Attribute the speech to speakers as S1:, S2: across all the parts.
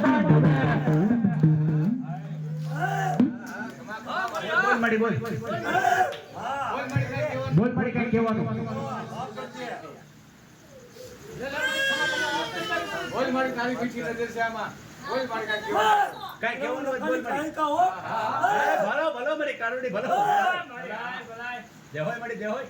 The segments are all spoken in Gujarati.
S1: બોલ માડી બોલ બોલ માડી કઈ કહેવાનું
S2: બોલ મારી તારી પીઠી નજર છે આમાં બોલ મારી કઈ કહેવાનું
S1: કઈ કહેવાનું હોય બોલ માડી ભલો ભલો મારી કારુડી ભલો જય હોય માડી જય હોય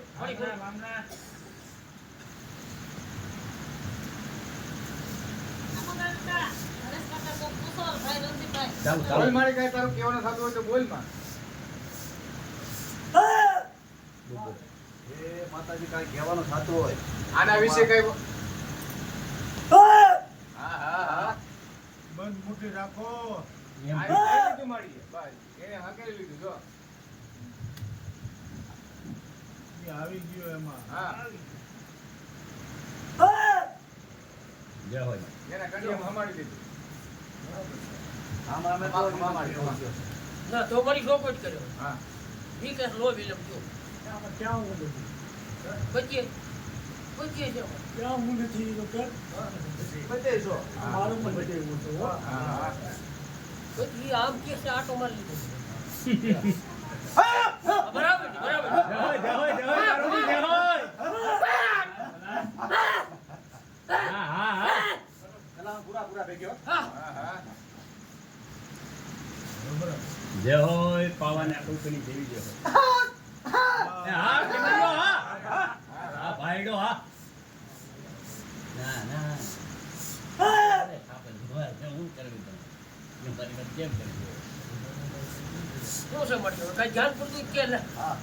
S2: બોલ મારી કઈ તારું કહેવાનું થતું હોય તો બોલ માં
S3: એ માતાજી કઈ કહેવાનું થતું હોય
S2: આના વિશે કઈ હા હા હા
S4: બંધ મુઠ્ઠી રાખો.
S2: આ લીધું મારી બસ એને હકેલી લીધું જો
S4: એ આવી ગયો એમાં.
S2: હા
S1: જય હોય
S2: એને કડિયામાં હમાડી દીધું
S3: આમાં અમે તો
S5: ના તો મારી ગોપટ કર્યો
S2: હા
S5: ઠીક છે લો વિલમ જો
S4: આમાં ક્યાં હું નથી?
S5: બચીએ બચીએ છે
S4: ક્યાં હું નથી તો કર.
S3: બધે છો
S4: આ મારું પણ બધે એવું છે, હો.
S2: હા
S5: બચી આમ કે છે આટો મારી લીધો બરાબર છે, બરાબર છે.
S1: જય હોય જય હોય જય હોય કારુડી જય હોય હા હા હા
S3: પેલા પૂરા પૂરા ભેગ્યો
S5: હા
S2: હા હા
S1: જય હોય પાવાને ટોકરી જેવી જય હોય હા કેમનો હા હા ભાઈડો હા ના ના અરે આપણે જોવા હું કરવી તમે મારી વાત કેમ કરવી
S5: શું છે મળ્યો કઈ ધ્યાન પૂરતું કે લે
S3: હા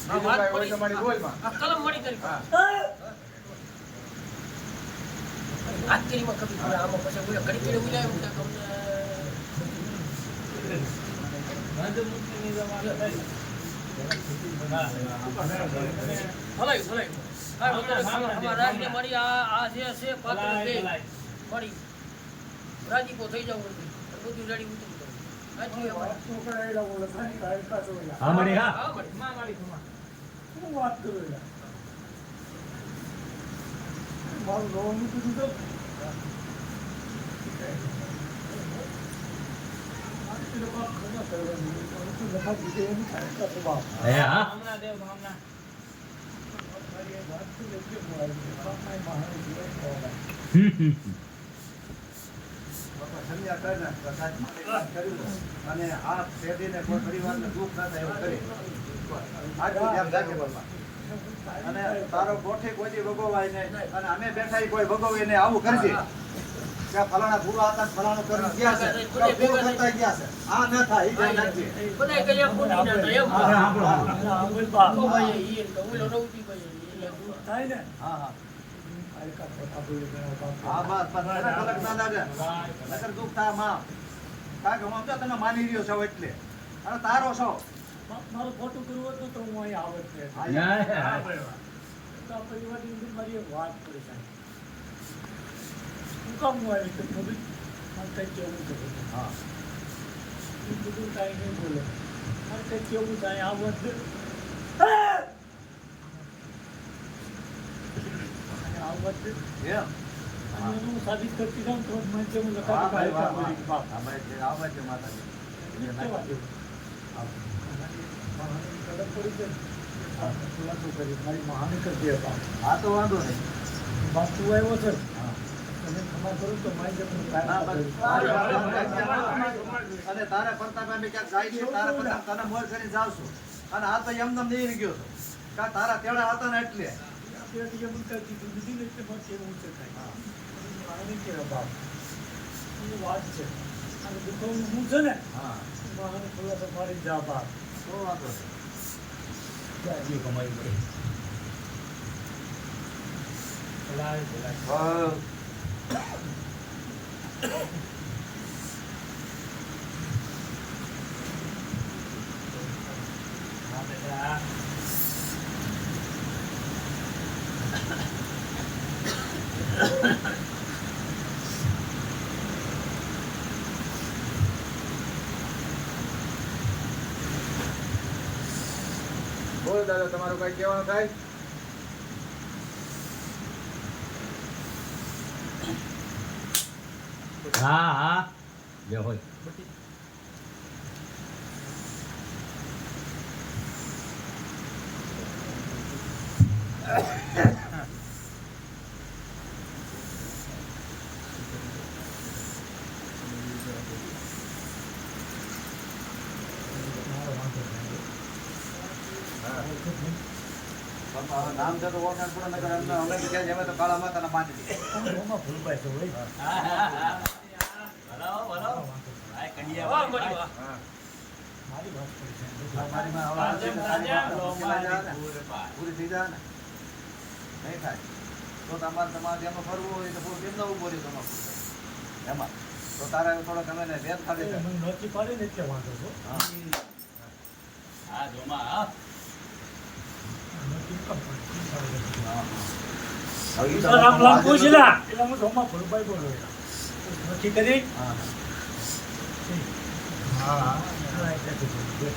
S5: આ વાત
S2: બીજું
S5: પડી
S2: કાંઈ હોય તો મારી બોલ માં
S5: આ કલમ મળી કરી
S2: હા
S5: આખરીમાં કભી બોલે આમાં પછી બોલે ઘડી ઘડી બોલે એમ કે ભલાઈ ભલાઈ હા અમારા રાજને મારી આ જે છે પાત્ર બે મારી રાજીપો થઈ જવું બધું રેડી ઉતરી જવું સાચી અમારે
S4: છોકરા એલા બોલે, ખાલી કાંઈ કાચો એલા.
S1: હા મળી હા
S5: હા મારી માં મારી
S4: શું વાત કરો એલા? મારું રોવાનું કીધું તો આટલી લોકો ખબર કરવાની. આટલું લખા દીધે એમ થાય કાચો બાપ.
S1: હે હા
S4: મારી એ વાત તો યોગ્ય બોલાવી. બાપના એ મહાન જીવન બોલાવે.
S3: બાપા સંધ્યા કરીને પ્રસાદ માટે વાત કર્યું છે. અને આ પેઢીને કોઈ પરિવારને દુઃખ ના થાય એવું કરી આટલું ધ્યાન રાખે બાપા. અને તારો ગોઠે કોઈ ભગવાય નહીં અને અમે બેઠા કોઈ ભગવાય નહીં આવું કરજે કે ફલાણા ભૂરા હતા ને ફલાણું કરી ગયા છે કે ભૂરું કરતા ગયા છે આ ન થાય એ ધ્યાન રાખજે.
S5: બધાય કઈ એમ બોલી ના એમ
S1: આપણે સાંભળો
S4: આ આંગળી બાપ.
S5: તો ભાઈ એ ઓલો નવતી ભાઈ
S4: થાય ને
S3: હા હા
S4: આ કાં ખોટા બોલે ગયો બાપ.
S3: હા બસ પણ તને કલક ના લાગે નકર દુઃખ થાય માં કારણ કે હું તો તને માની રહ્યો છું એટલે અને તારો છો
S4: મારું ખોટું કરવું હતું તો હું અહીં આવત ને.
S1: ના
S4: તો આ પરિવારની અંદર મારી એક વાત કરી સાહેબ. હું કામ હું આવી તો ખબર મારે કંઈ કેવું છે બધું.
S3: હા
S4: એ બધું કાંઈ નહીં બોલે મારે કંઈ કેવું થાય આવત ને. અને આવત ને.
S3: એમ
S4: અને હું સાબિત કરતી જાઉં તો મને કે હું
S3: વાહ
S4: લખાતી
S3: ભાઈ વાહ
S4: બાપ.
S3: વાહ આ ભાઈ છે માતાજી
S4: કદમ પડી જાય. ખુલાસો કરી મારી મહાની કરી બાપ.
S3: હા તો વાંધો નહીં
S4: બાપ તું આવ્યો છે
S3: હા.
S4: તમે ખમા કરો તો મારી જમીન
S3: ના,
S4: કાંઈ
S3: બસ.
S4: ના
S3: અને તારે પ્રતાપ અમે ક્યાંક જાય છે તારે પ્રતાપ તને મોર કરીને જાવ છું અને આ તો એમને નહીં ગયો છું કા તારા તેડા હતા ને એટલે
S4: પેટી એમ કઈ કીધું નથી ને એટલે મને કેવું છે કાંઈ. મારે કેવા બાપ એ વાત છે અને દુઃખનું હું છે ને
S3: હા
S4: મહાન ખુલાસો મારી જા બાપ.
S3: તો વાંધો નહીં
S1: જાજી કમાઈ પડી
S4: ભલાય ભલાય.
S3: હા.
S4: હા બેટા.
S2: બોલ દાદા તમારું કઈ કહેવાનું થાય
S1: હા હા જે હોય
S3: બાપા, હવે નામ છે તો ઓળખાણ પૂરો ન કરે. અમે તો ક્યાં જમે તો કાળા માતાના બાંધી દઈએ.
S5: વાહ, મારી વાહ.
S3: હા.
S4: મારી વાત કરી છે.
S3: મારી માં હવે
S5: તાજેમ, તાજેમ.
S3: પૂરી થઈ જાય ને નહીં થાય તો તમારે એમાં ફરવું હોય તો પૂરું કેમ ના ઉભો રહ્યો તમારે પૂરું થાય. એમાં તો તારે થોડોક અમે ને વેદ ખાલી
S4: મને નહોતી પાડી ને એટલે વાંધો છો.
S1: હા જોમાં હા
S4: નહોતી કેમ પાડી?
S3: હવે ઈ
S4: તો રામ રામ પૂછેલા. એટલે હું ધોમાં ભૂલભાઈ બોલું એના. નથી કરી?
S3: હા.
S4: હા. એટલે તો બોલું.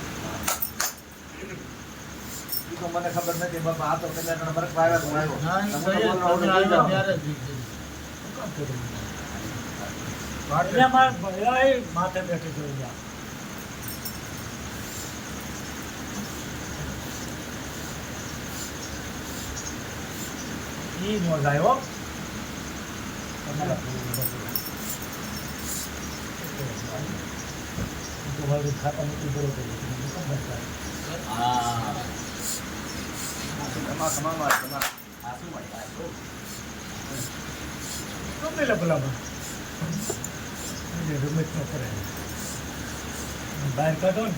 S3: ઈ તો મને ખબર નથી બાપા. આ તો કલ્યાણ બરફ આવ્યા તો હું આવ્યો.
S4: ના,
S3: તમે તો
S4: સહી જ.
S3: બોલો,
S4: તમે
S3: આવડે
S4: આવ્યા
S3: બોલો.
S4: ત્યારે જ લીધી. શું કામ કર્યું? એટલે મારા ભૈયાએ માથે બેઠી જોઈ ગયા. ઈ નો જાય હો. તમારા તમારું ખાતા નથી બરોબર તમને ખબર છે.
S1: હા
S3: તમાર તમાર
S1: આ શું મળે આ શું?
S4: ગમે લે ભલામાં રમેશ નો કરે બહાર કાઢો ને